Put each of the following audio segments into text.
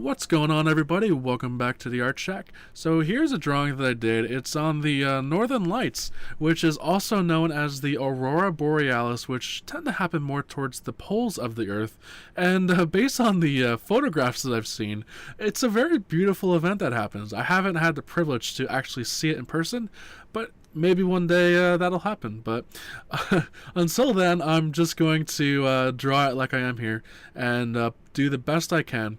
What's going on, everybody? Welcome back to the Art Shack. So here's a drawing that I did. It's on the Northern Lights, which is also known as the Aurora Borealis, which tend to happen more towards the poles of the Earth. And based on the photographs that I've seen, it's a very beautiful event that happens. I haven't had the privilege to actually see it in person, but maybe one day that'll happen. But until then, I'm just going to draw it like I am here and do the best I can.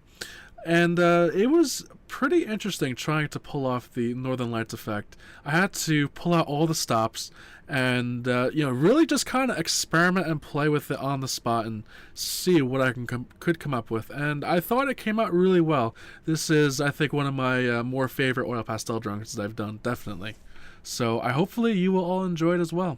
And it was pretty interesting trying to pull off the Northern Lights effect. I had to pull out all the stops and really just kind of experiment and play with it on the spot and see what I could come up with. And I thought it came out really well. This is, I think, one of my more favorite oil pastel drawings that I've done, definitely. So hopefully you will all enjoy it as well.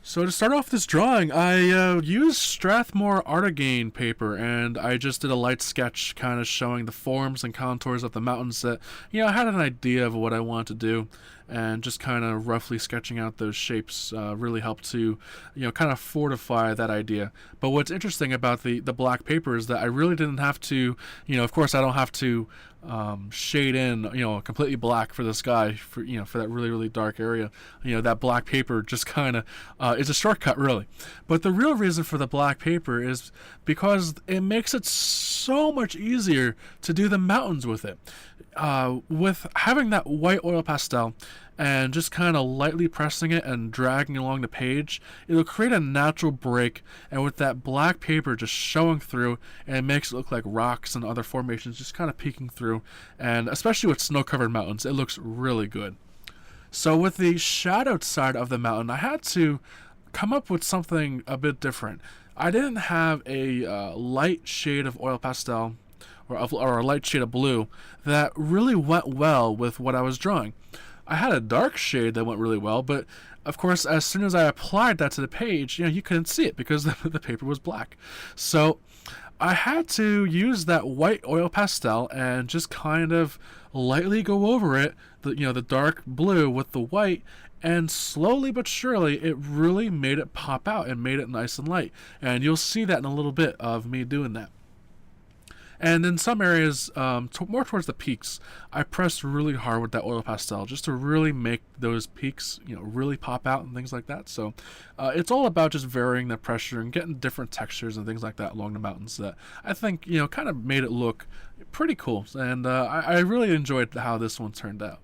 So to start off this drawing, I used Strathmore Artigain paper, and I just did a light sketch kind of showing the forms and contours of the mountains that, I had an idea of what I wanted to do, and just kind of roughly sketching out those shapes really helped to, kind of fortify that idea. But what's interesting about the black paper is that I really didn't have to, of course I don't have to shade in, completely black for the sky, for that really, really dark area. That black paper just kind of is a shortcut, really. But the real reason for the black paper is because it makes it so much easier to do the mountains with it. With having that white oil pastel and just kind of lightly pressing it and dragging along the page, it'll create a natural break, and with that black paper just showing through, and it makes it look like rocks and other formations just kind of peeking through, and especially with snow-covered mountains, it looks really good. So with the shadowed side of the mountain, I had to come up with something a bit different. I didn't have a light shade of oil pastel or a light shade of blue that really went well with what I was drawing. I had a dark shade that went really well, but of course, as soon as I applied that to the page, you couldn't see it because the paper was black. So I had to use that white oil pastel and just kind of lightly go over it, the dark blue with the white, and slowly but surely it really made it pop out and made it nice and light. And you'll see that in a little bit of me doing that. And in some areas, more towards the peaks, I pressed really hard with that oil pastel just to really make those peaks, really pop out and things like that. So it's all about just varying the pressure and getting different textures and things like that along the mountains that I think, kind of made it look pretty cool. And I really enjoyed how this one turned out.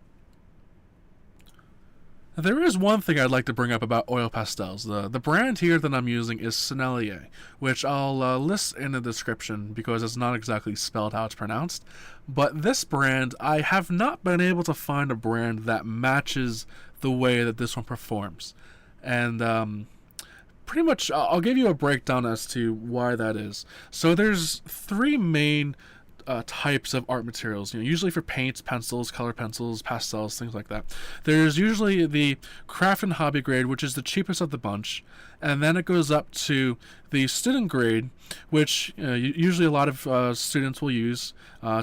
There is one thing I'd like to bring up about oil pastels. The brand here that I'm using is Sennelier, which I'll list in the description because it's not exactly spelled how it's pronounced. But this brand, I have not been able to find a brand that matches the way that this one performs. And pretty much, I'll give you a breakdown as to why that is. So there's three main types of art materials, usually for paints, pencils, color pencils, pastels, things like that. There's usually the craft and hobby grade, which is the cheapest of the bunch, and then it goes up to the student grade, which usually a lot of students will use,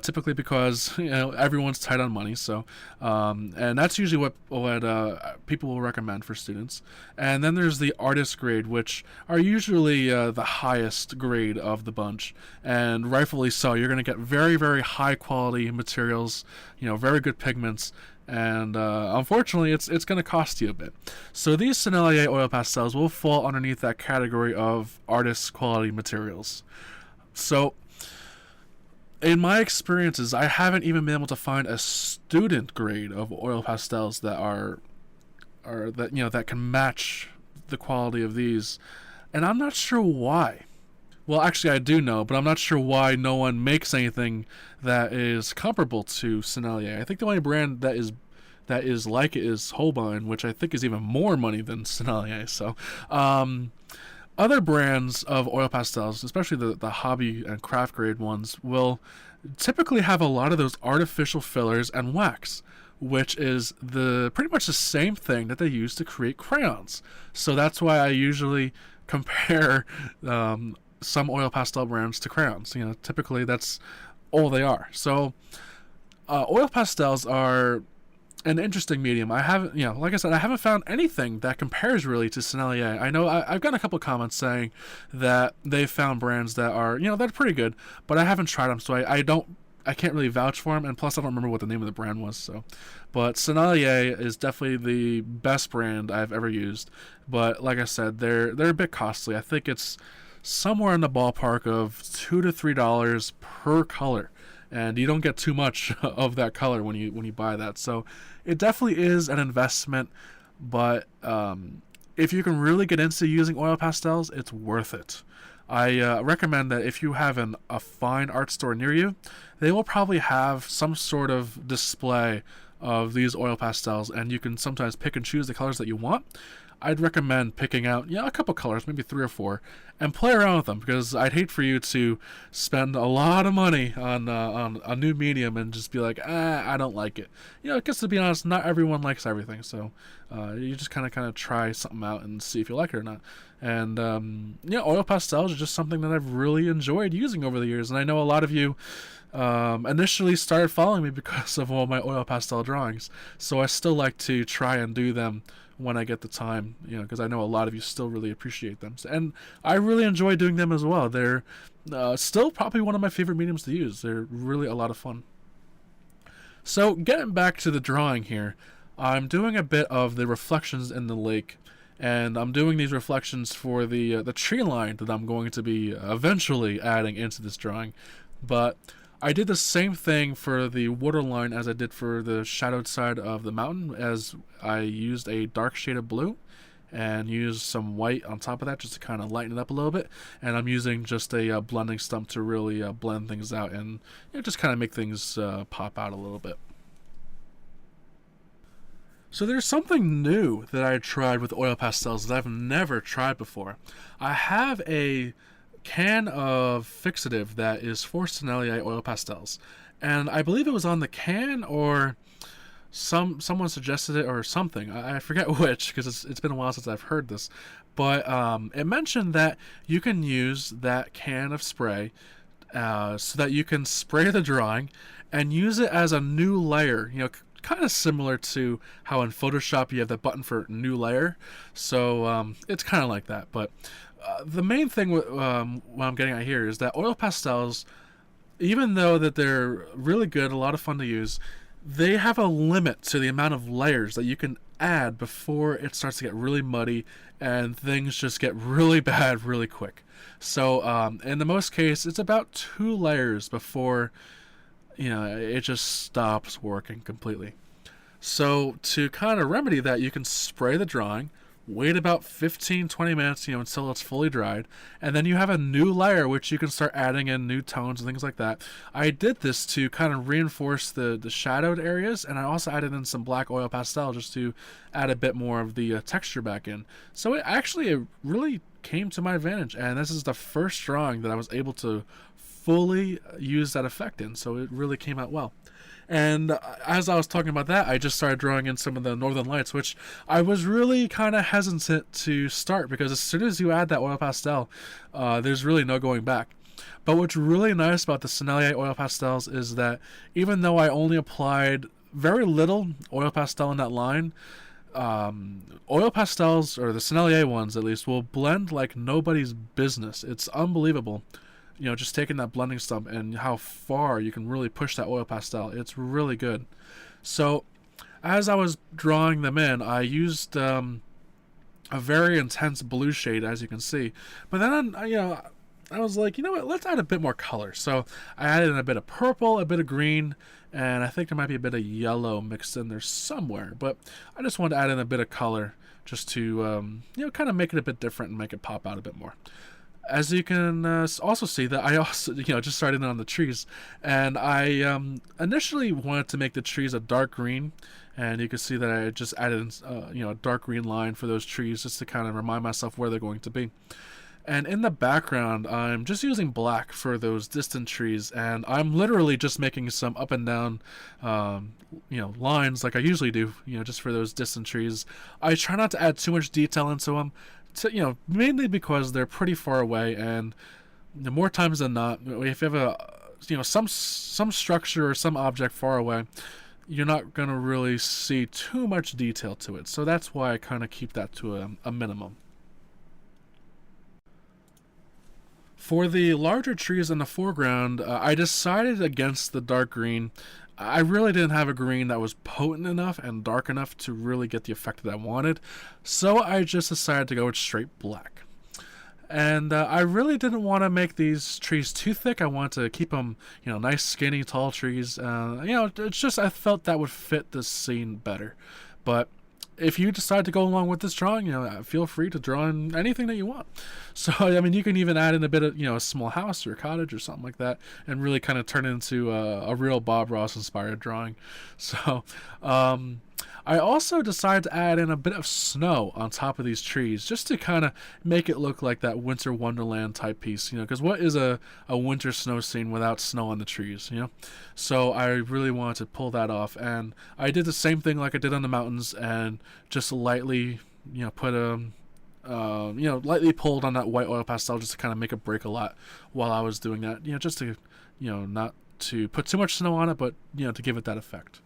typically because everyone's tight on money. So, and that's usually what people will recommend for students. And then there's the artist grade, which are usually the highest grade of the bunch, and rightfully so. You're going to get very, very high quality materials, very good pigments. And unfortunately, it's going to cost you a bit. So these Sennelier oil pastels will fall underneath that category of artist quality materials. So in my experiences, I haven't even been able to find a student grade of oil pastels that that can match the quality of these, and I'm not sure why. Well, actually, I do know, but I'm not sure why no one makes anything that is comparable to Sennelier. I think the only brand that is like it is Holbein, which I think is even more money than Sennelier. So, other brands of oil pastels, especially the hobby and craft grade ones, will typically have a lot of those artificial fillers and wax, which is pretty much the same thing that they use to create crayons. So that's why I usually compare some oil pastel brands to crayons. Typically that's all they are. So oil pastels are an interesting medium. I haven't, like I said, I haven't found anything that compares really to Sennelier. I know I've gotten a couple comments saying that they've found brands that are, they're pretty good, but I haven't tried them, so I can't really vouch for them, and plus I don't remember what the name of the brand was. So, but Sennelier is definitely the best brand I've ever used. But like I said, they're a bit costly. I think it's somewhere in the ballpark of $2 to $3 per color, and you don't get too much of that color when you buy that. So it definitely is an investment, but if you can really get into using oil pastels, it's worth it. I recommend that if you have a fine art store near you, they will probably have some sort of display of these oil pastels, and you can sometimes pick and choose the colors that you want. I'd recommend picking out a couple colors, maybe 3 or 4, and play around with them, because I'd hate for you to spend a lot of money on a new medium and just be like, I don't like it. Because to be honest, not everyone likes everything, so you just kind of try something out and see if you like it or not. And oil pastels are just something that I've really enjoyed using over the years, and I know a lot of you initially started following me because of all my oil pastel drawings, so I still like to try and do them when I get the time, because I know a lot of you still really appreciate them. And I really enjoy doing them as well. They're still probably one of my favorite mediums to use. They're really a lot of fun. So getting back to the drawing here, I'm doing a bit of the reflections in the lake, and I'm doing these reflections for the tree line that I'm going to be eventually adding into this drawing. But I did the same thing for the water line as I did for the shadowed side of the mountain, as I used a dark shade of blue and used some white on top of that just to kind of lighten it up a little bit. And I'm using just a blending stump to really blend things out and just kind of make things pop out a little bit. So there's something new that I tried with oil pastels that I've never tried before. I have a can of fixative that is for Sennelier oil pastels, and I believe it was on the can, or someone suggested it or something. I forget which, because it's been a while since I've heard this, but it mentioned that you can use that can of spray so that you can spray the drawing and use it as a new layer, kind of similar to how in Photoshop you have that button for new layer. So it's kind of like that. But the main thing what I'm getting at here is that oil pastels, even though that they're really good, a lot of fun to use, they have a limit to the amount of layers that you can add before it starts to get really muddy and things just get really bad really quick. So in the most case, it's about 2 layers before it just stops working completely. So to kind of remedy that, you can spray the drawing, wait about 15-20 minutes, until it's fully dried, and then you have a new layer which you can start adding in new tones and things like that. I did this to kind of reinforce the shadowed areas, and I also added in some black oil pastel just to add a bit more of the texture back in. So it really came to my advantage, and this is the first drawing that I was able to fully use that effect in, so it really came out well. And as I was talking about that, I just started drawing in some of the northern lights, which I was really kind of hesitant to start, because as soon as you add that oil pastel, there's really no going back. But what's really nice about the Sennelier oil pastels is that even though I only applied very little oil pastel in that line, oil pastels, or the Sennelier ones at least, will blend like nobody's business. It's unbelievable. Just taking that blending stump and how far you can really push that oil pastel. It's really good. So as I was drawing them in, I used a very intense blue shade, as you can see. But then, I was like, what, let's add a bit more color. So I added in a bit of purple, a bit of green, and I think there might be a bit of yellow mixed in there somewhere. But I just wanted to add in a bit of color just to, kind of make it a bit different and make it pop out a bit more. As you can also see, that I also just started on the trees, and I initially wanted to make the trees a dark green, and you can see that I just added a dark green line for those trees just to kind of remind myself where they're going to be. And in the background, I'm just using black for those distant trees, and I'm literally just making some up and down lines like I usually do, just for those distant trees. I try not to add too much detail into them, mainly because they're pretty far away, and more times than not, if you have some structure or some object far away, you're not going to really see too much detail to it. So that's why I kind of keep that to a minimum. For the larger trees in the foreground, I decided against the dark green. I really didn't have a green that was potent enough and dark enough to really get the effect that I wanted, so I just decided to go with straight black. And I really didn't want to make these trees too thick. I wanted to keep them, nice, skinny, tall trees. It's just I felt that would fit this scene better. But if you decide to go along with this drawing, feel free to draw in anything that you want. So, I mean, you can even add in a bit of, a small house or a cottage or something like that, and really kind of turn it into a real Bob Ross inspired drawing. So, I also decided to add in a bit of snow on top of these trees, just to kind of make it look like that winter wonderland type piece, because what is a winter snow scene without snow on the trees, So I really wanted to pull that off, and I did the same thing like I did on the mountains, and just lightly, put lightly pulled on that white oil pastel just to kind of make it break a lot while I was doing that, just to, not to put too much snow on it, but, to give it that effect.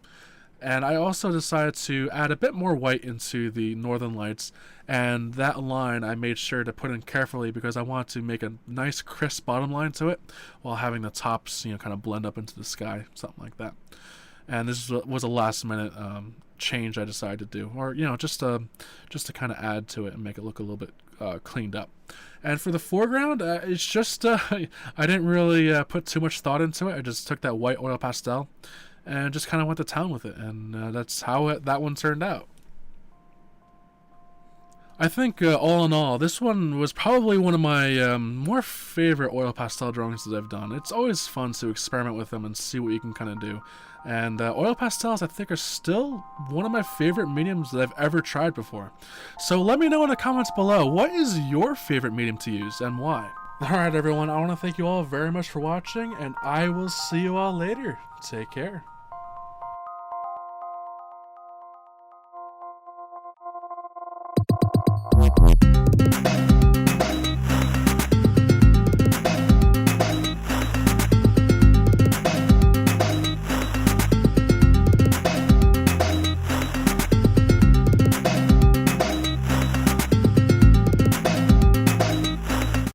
And I also decided to add a bit more white into the northern lights, and that line I made sure to put in carefully because I wanted to make a nice crisp bottom line to it while having the tops, kind of blend up into the sky, something like that. And this was a last minute change I decided to do, or just to kind of add to it and make it look a little bit cleaned up. And for the foreground, it's just I didn't really put too much thought into it. I just took that white oil pastel and just kind of went to town with it, and that's how that one turned out. I think all in all, this one was probably one of my more favorite oil pastel drawings that I've done. It's always fun to experiment with them and see what you can kind of do. And oil pastels, I think, are still one of my favorite mediums that I've ever tried before. So let me know in the comments below, what is your favorite medium to use and why? Alright everyone, I want to thank you all very much for watching, and I will see you all later. Take care.